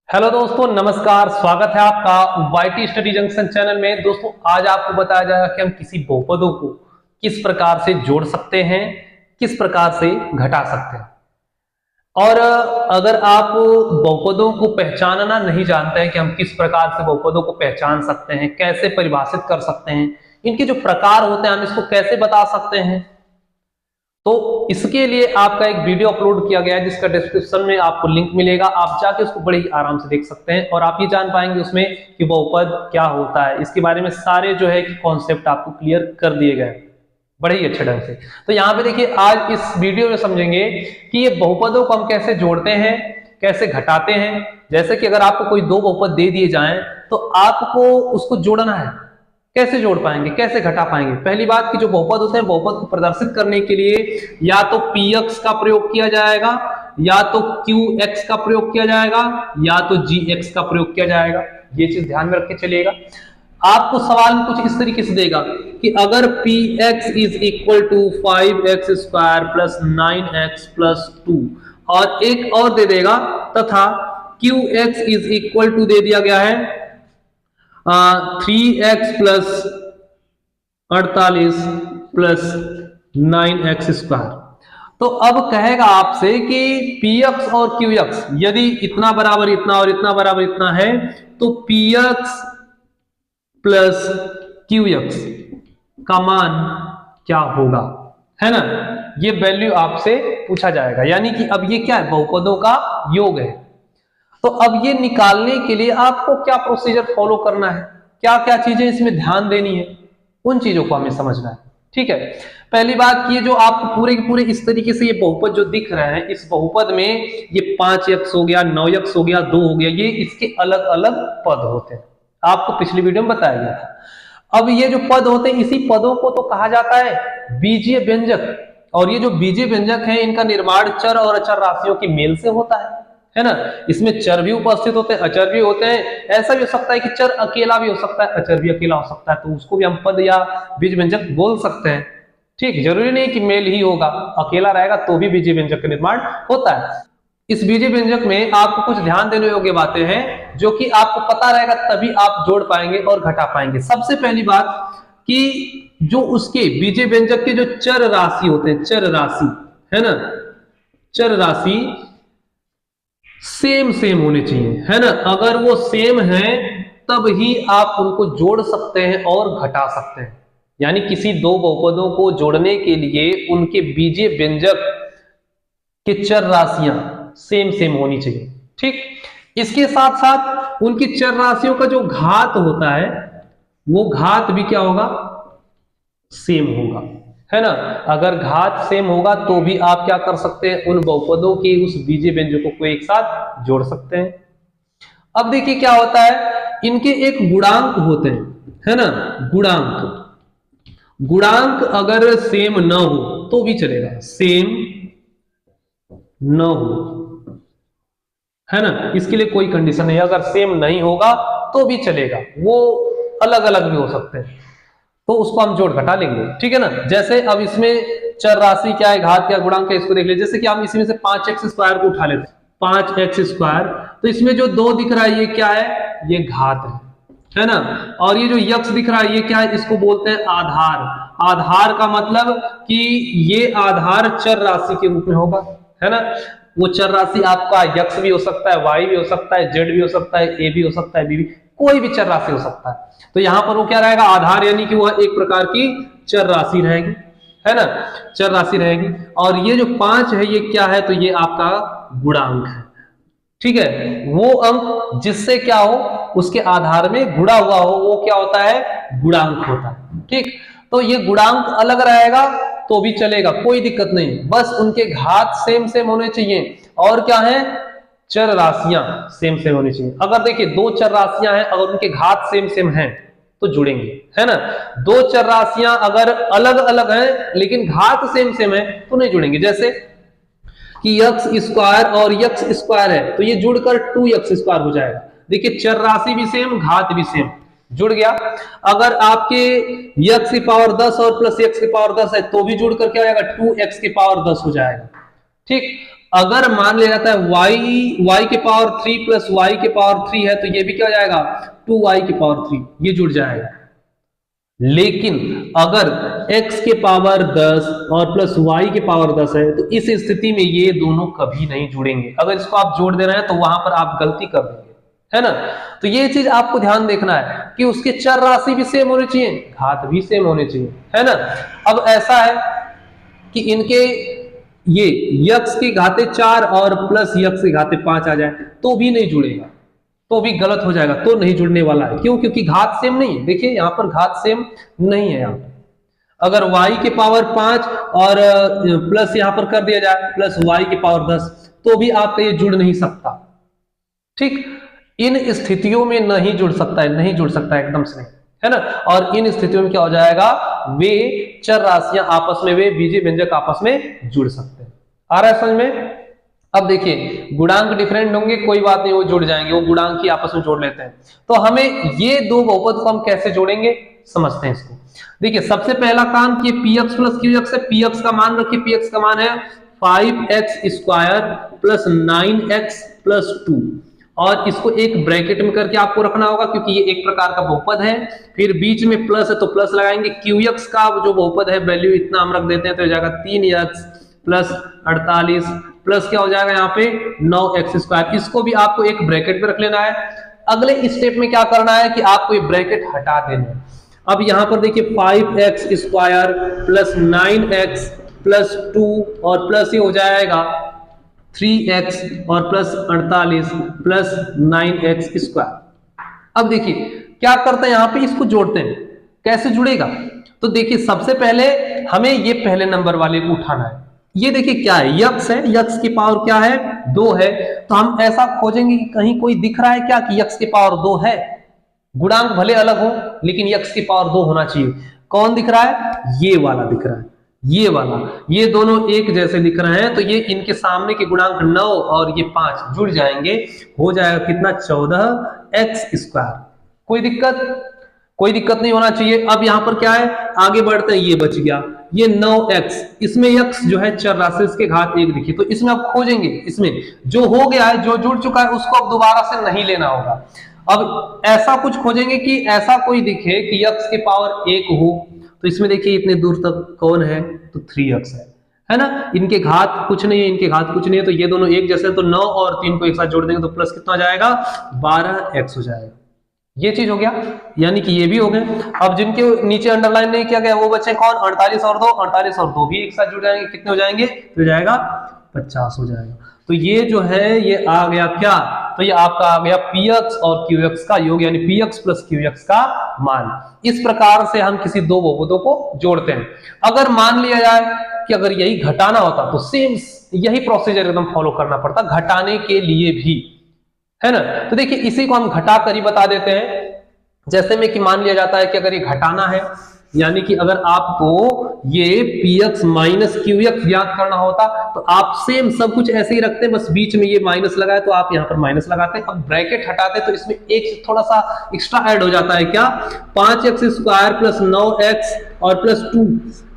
Hello दोस्तों, नमस्कार। स्वागत है आपका वाईटी स्टडी जंक्शन चैनल में। दोस्तों, आज आपको बताया जाएगा कि हम किसी बहुपदों को किस प्रकार से जोड़ सकते हैं, किस प्रकार से घटा सकते हैं। और अगर आप बहुपदों को पहचानना नहीं जानते हैं कि हम किस प्रकार से बहुपदों को पहचान सकते हैं, कैसे परिभाषित कर सकते हैं, इनके जो प्रकार होते हैं हम इसको कैसे बता सकते हैं, तो इसके लिए आपका एक वीडियो अपलोड किया गया है जिसका डिस्क्रिप्शन में आपको लिंक मिलेगा। आप जाके उसको बड़े ही आराम से देख सकते हैं और आप ये जान पाएंगे उसमें कि बहुपद क्या होता है। इसके बारे में सारे जो है कि कॉन्सेप्ट आपको क्लियर कर दिए गए बड़े ही अच्छे ढंग से। तो यहाँ पे देखिए, आज इस वीडियो में समझेंगे कि ये बहुपदों को हम कैसे जोड़ते हैं, कैसे घटाते हैं। जैसे कि अगर आपको कोई दो बहुपद दे दिए जाएं तो आपको उसको जोड़ना है। कैसे जोड़ पाएंगे, कैसे घटा पाएंगे? पहली बात कि जो बहुपद होते हैं, बहुपद को प्रदर्शित करने के लिए या तो px का प्रयोग किया जाएगा, या तो qx का प्रयोग किया जाएगा, या तो gx का प्रयोग किया जाएगा। ये चीज ध्यान में रख के चलिएगा। आपको सवाल में कुछ इस तरीके से देगा कि अगर px is equal to 5x square plus 9x plus 2 और एक और दे देगा, तथा qx इज इक्वल टू दे दिया गया है 3x plus 48 plus 9x square. तो अब कहेगा आपसे कि px और qx यदि इतना बराबर इतना और इतना बराबर इतना है तो px प्लस qx का मान क्या होगा, है ना। ये वैल्यू आपसे पूछा जाएगा, यानी कि अब ये क्या है, बहुपदों का योग है। तो अब ये निकालने के लिए आपको क्या प्रोसीजर फॉलो करना है, क्या क्या चीजें इसमें ध्यान देनी है, उन चीजों को हमें समझना है। ठीक है, पहली बात, ये जो आपको पूरे के पूरे इस तरीके से ये बहुपद जो दिख रहे हैं, इस बहुपद में ये 5x हो गया, 9x हो गया, 2 हो गया, ये इसके अलग अलग पद होते हैं। आपको पिछली वीडियो में बताया गया था। अब ये जो पद होते हैं, इसी पदों को तो कहा जाता है बीजीय व्यंजक। और ये जो बीजीय व्यंजक है, इनका निर्माण चर और अचर राशियों के मेल से होता है ना। इसमें चर भी उपस्थित होते हैं, अचर भी होते हैं। ऐसा भी हो सकता है कि चर अकेला भी हो सकता है, अचर भी अकेला हो सकता है, तो उसको भी हम पद या बीज व्यंजक बोल सकते हैं। ठीक, जरूरी नहीं कि मेल ही होगा, अकेला रहेगा तो भी बीजीय व्यंजक का निर्माण होता है। इस बीजीय व्यंजक में आपको कुछ ध्यान देने योग्य बातें हैं जो कि आपको पता रहेगा, तभी आप जोड़ पाएंगे और घटा पाएंगे। सबसे पहली बात कि जो उसके बीजीय व्यंजक के जो चर राशि होते हैं, चर राशि, है ना, चर राशि सेम सेम होने चाहिए, है ना। अगर वो सेम है तब ही आप उनको जोड़ सकते हैं और घटा सकते हैं। यानी किसी दो बहुपदों को जोड़ने के लिए उनके बीजीय व्यंजक के चर राशियां सेम सेम होनी चाहिए। ठीक, इसके साथ साथ उनकी चर राशियों का जो घात होता है, वो घात भी क्या होगा, सेम होगा, है ना। अगर घात सेम होगा तो भी आप क्या कर सकते हैं, उन बहुपदों के उस बीजीय व्यंजकों को एक साथ जोड़ सकते हैं। अब देखिए क्या होता है, इनके एक गुणांक होते हैं, है ना। गुणांक अगर सेम न हो तो भी चलेगा, सेम न हो, है ना। इसके लिए कोई कंडीशन नहीं, अगर सेम नहीं होगा तो भी चलेगा, वो अलग अलग भी हो सकते हैं, तो उसको हम जोड़ घटा लेंगे। ठीक है ना। जैसे अब इसमें चर राशि क्या है, घात क्या, गुणांक क्या, इसको देख लीजिए। जैसे कि हम इसमें से 5x स्क्वायर को उठा लेते हैं, 5x स्क्वायर, तो इसमें जो 2 दिख रहा है ये क्या है, ये घात है ना। और ये जो यक्स दिख रहा है ये क्या है, इसको बोलते हैं आधार। आधार का मतलब कि ये आधार चर राशि के रूप में होगा, है ना। वो चर राशि आपका यक्स भी हो सकता है, वाई भी हो सकता है, जेड भी हो सकता है, ए भी हो सकता है, बी भी, कोई भी चर राशि हो सकता है। तो यहां पर वो क्या रहेगा, आधार, यानी कि वह एक प्रकार की चर राशि रहेगी, है ना, चर राशि रहेगी। और ये जो 5 है ये क्या है, तो ये आपका गुणांक है। ठीक है, वो अंक जिससे क्या हो, उसके आधार में गुणा हुआ हो, वो क्या होता है, गुणांक होता है। ठीक, तो ये गुणांक अलग रहेगा तो भी चलेगा, कोई दिक्कत नहीं, बस उनके घात सेम सेम होने चाहिए। और क्या है, चर राशियां सेम सेम होनी चाहिए। अगर देखिए दो चर राशियां हैं, अगर उनके घात सेम सेम हैं तो जुड़ेंगे, है ना। दो चर राशियां अगर अलग अलग हैं लेकिन घात सेम सेम है तो नहीं जुड़ेंगे। जैसे कि यक्स स्क्वायर और यक्स स्क्वायर है तो ये जुड़कर 2x स्क्वायर हो जाएगा। देखिए चर राशि भी सेम, घात भी सेम, जुड़ गया। अगर आपके x की पावर 10 और प्लस x की पावर 10 है तो भी जुड़कर क्या हो जाएगा, 2x की पावर 10 हो जाएगा। ठीक, अगर मान लिया जाता है y के पावर 3 प्लस y के पावर 3 है, तो ये भी क्या हो जाएगा 2y के पावर 3, ये जुड़ जाएगा। लेकिन अगर x के पावर 10 और प्लस y के पावर 10 है, तो इस स्थिति में ये दोनों कभी नहीं जुड़ेंगे। अगर इसको आप जोड़ दे रहे हैं तो वहां पर आप गलती कर देंगे, है ना। तो ये चीज आपको ध्यान देखना है कि उसके चर राशि भी सेम होनी चाहिए, घात भी सेम होनी चाहिए, है ना। अब ऐसा है कि इनके ये यक्स की घाते 4 और प्लस यक्स की घाते 5 आ जाए तो भी नहीं जुड़ेगा, तो भी गलत हो जाएगा, तो नहीं जुड़ने वाला है। क्यों? क्योंकि घात सेम नहीं है। देखिए यहां पर घात सेम नहीं है। यहाँ पर अगर y के पावर 5 और प्लस यहां पर कर दिया जाए प्लस y के पावर 10, तो भी आपका ये जुड़ नहीं सकता। ठीक, इन स्थितियों में नहीं जुड़ सकता है, नहीं जुड़ सकता है एकदम से, है ना। और इन स्थितियों में क्या हो जाएगा, वे चर राशियां आपस में, वे बीजीय व्यंजक आपस में जुड़ सकते हैं। आ रहा है समझ में? अब देखिए गुणांक डिफरेंट होंगे, कोई बात नहीं, वो जुड़ जाएंगे, वो गुणांक ही आपस में जोड़ लेते हैं। तो हमें ये दो बहुपद को हम कैसे जोड़ेंगे समझते हैं इसको। देखिए सबसे पहला काम कि px प्लस qx है, px का मान रखिए, px का मान है 5x square plus 9x plus 2, और इसको एक ब्रैकेट में करके आपको रखना होगा क्योंकि ये एक प्रकार का बहुपद है। फिर बीच में प्लस है तो प्लस लगाएंगे। qx का जो बहुपद है वैल्यू इतना हम रख देते हैं, तो हो जाएगा 3x प्लस 48 प्लस क्या हो जाएगा यहाँ पे 9x स्क्वायर। इसको भी आपको एक ब्रैकेट में रख लेना है। अगले स्टेप में क्या करना है कि आपको ये ब्रैकेट हटा देना है। अब यहां पर देखिए 5x square plus 9x plus 2 और प्लस ये हो जाएगा 3x और प्लस 48 प्लस 9x स्क्वायर। अब देखिए क्या करते हैं, यहां पे इसको जोड़ते हैं। कैसे जुड़ेगा? तो देखिए सबसे पहले हमें ये पहले नंबर वाले को उठाना है। ये देखिए क्या है, यक्स है, यक्स की पावर क्या है 2 है। तो हम ऐसा खोजेंगे कि कहीं कोई दिख रहा है क्या कि यक्स की पावर 2 है। गुणांक भले अलग हो लेकिन यक्स की पावर 2 होना चाहिए। कौन दिख रहा है? ये वाला दिख रहा है, ये वाला, ये दोनों एक जैसे दिख रहे हैं। तो ये इनके सामने के गुणांक 9 और ये 5 जुड़ जाएंगे, हो जाएगा कितना 14x स्क्वायर। कोई दिक्कत? कोई दिक्कत नहीं होना चाहिए। अब यहां पर क्या है, आगे बढ़ते हैं, ये बच गया, ये 9x, इसमें x जो है चर राशि, इसके घात 1 दिखी, तो इसमें आप खोजेंगे, इसमें जो हो गया है, जो जुड़ चुका है उसको अब दोबारा से नहीं लेना होगा। अब ऐसा कुछ खोजेंगे कि ऐसा कोई दिखे कि x के पावर 1 हो। तो इसमें देखिए इतने दूर तक कौन है, तो 3x है ना। इनके घात कुछ नहीं है, इनके घात कुछ नहीं है, तो ये दोनों एक जैसे, तो 9 और 3 को एक साथ जोड़ देंगे तो प्लस कितना जाएगा 12x हो जाएगा। ये चीज हो गया, यानी कि ये भी हो गए। अब जिनके नीचे अंडरलाइन नहीं किया गया वो बच्चे कौन, 48 और 2, 48 और 2 भी एक साथ जुड़ जाएंगे, कितने हो जाएंगे, तो जाएगा 50 हो जाएगा। तो ये जो है ये आ गया क्या, तो ये आपका आ गया px और qx का योग, यानी px प्लस qx का मान। इस प्रकार से हम किसी दो बहुपदों को जोड़ते हैं। अगर मान लिया जाए कि अगर यही घटाना होता तो सेम यही प्रोसीजर एकदम फॉलो करना पड़ता घटाने के लिए भी, है ना। तो देखिए इसी को हम घटा कर ही बता देते हैं। जैसे में कि मान लिया जाता है कि अगर ये घटाना है, यानी कि अगर आपको ये px माइनस qx याद करना होता तो आप सेम सब कुछ ऐसे ही रखते हैं, बस बीच में ये माइनस लगाए तो आप यहाँ पर माइनस लगाते हैं। अब ब्रैकेट हटाते तो इसमें एक थोड़ा सा एक्स्ट्रा ऐड हो जाता है, क्या, 5x स्क्वायर प्लस 9x और प्लस 2।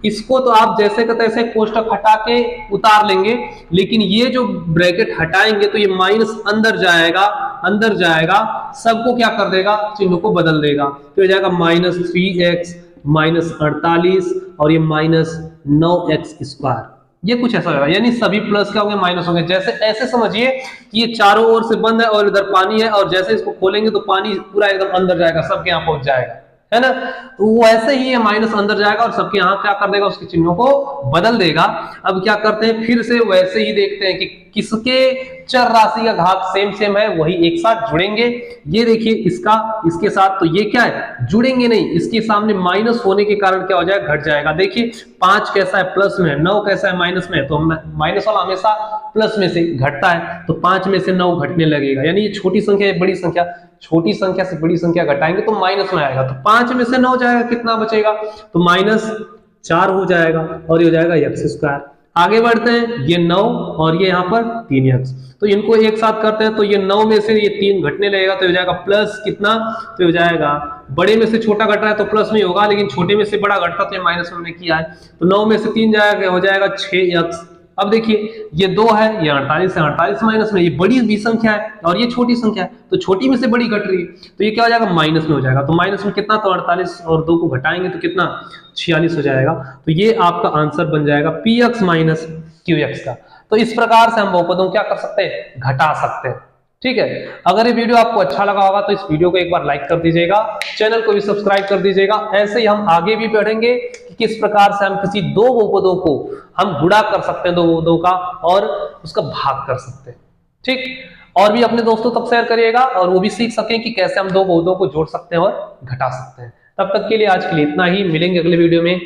इसको तो आप जैसे का तैसे कोष्टक हटा के उतार लेंगे, लेकिन ये जो ब्रैकेट हटाएंगे तो ये माइनस अंदर जाएगा, अंदर जाएगा, सबको क्या कर देगा, चिन्ह को बदल देगा। तो हो जाएगा माइनस 3x माइनस 48 और ये माइनस 9x स्क्वायर। ये कुछ ऐसा होगा, यानी सभी प्लस क्या होंगे माइनस होंगे। जैसे ऐसे समझिए कि ये चारों ओर से बंद है और इधर पानी है, और जैसे इसको खोलेंगे तो पानी पूरा एकदम अंदर जाएगा, सबके यहाँ पहुंच जाएगा, है ना। तो वैसे ही ये माइनस अंदर जाएगा और सबके यहाँ क्या कर देगा, उसके चिन्हों को बदल देगा। अब क्या करते हैं, फिर से वैसे ही देखते हैं कि किसके चर राशि का घात सेम सेम है, वही एक साथ जुड़ेंगे। ये देखिए इसका इसके साथ, तो ये क्या है, जुड़ेंगे नहीं, इसके सामने माइनस होने के कारण क्या हो जाएगा, घट जाएगा। देखिए 5 कैसा है, प्लस में है, 9 कैसा है, माइनस में है, तो माइनस वाला हमेशा प्लस में से घटता है, तो 5 में से 9 घटने लगेगा। यानी ये छोटी संख्या है, बड़ी संख्या, छोटी संख्या से बड़ी संख्या घटाएंगे तो माइनस में आएगा, तो 5 में से 9 जाएगा, कितना बचेगा, तो -4 हो जाएगा और ये हो जाएगा x स्क्वायर। आगे बढ़ते हैं, ये 9 और ये यहाँ पर 3x, तो इनको एक साथ करते हैं, तो ये 9 में से ये 3 घटने लगेगा, तो हो जाएगा प्लस कितना, तो हो जाएगा, बड़े में से छोटा घट रहा है तो प्लस में होगा, लेकिन छोटे में से बड़ा घटता तो ये माइनस हमने किया है, तो 9 में से 3 जाएगा, हो जाएगा 6x। अब देखिए ये 2 है, ये 48 है, 48 माइनस में ये बड़ी भी संख्या है और ये छोटी संख्या है, तो छोटी में से बड़ी घट रही है, तो ये क्या हो जाएगा, माइनस में हो जाएगा। तो माइनस में कितना, तो 48 और 2 को घटाएंगे तो कितना, 46 हो जाएगा। तो ये आपका आंसर बन जाएगा px माइनस qx का। तो इस प्रकार से हम बहुपदों क्या कर सकते हैं, घटा सकते हैं। ठीक है, अगर ये वीडियो आपको अच्छा लगा होगा तो इस वीडियो को एक बार लाइक कर दीजिएगा, चैनल को भी सब्सक्राइब कर दीजिएगा। ऐसे ही हम आगे भी पढ़ेंगे कि किस प्रकार से हम किसी दो बहुपदों को हम गुणा कर सकते हैं, दो बहुपदों का, और उसका भाग कर सकते हैं। ठीक, और भी अपने दोस्तों तक शेयर करिएगा और वो भी सीख सकें कि कैसे हम दो बहुपदों को जोड़ सकते हैं और घटा सकते हैं। तब तक के लिए आज के लिए इतना ही, मिलेंगे अगले वीडियो में।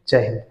जय हिंद।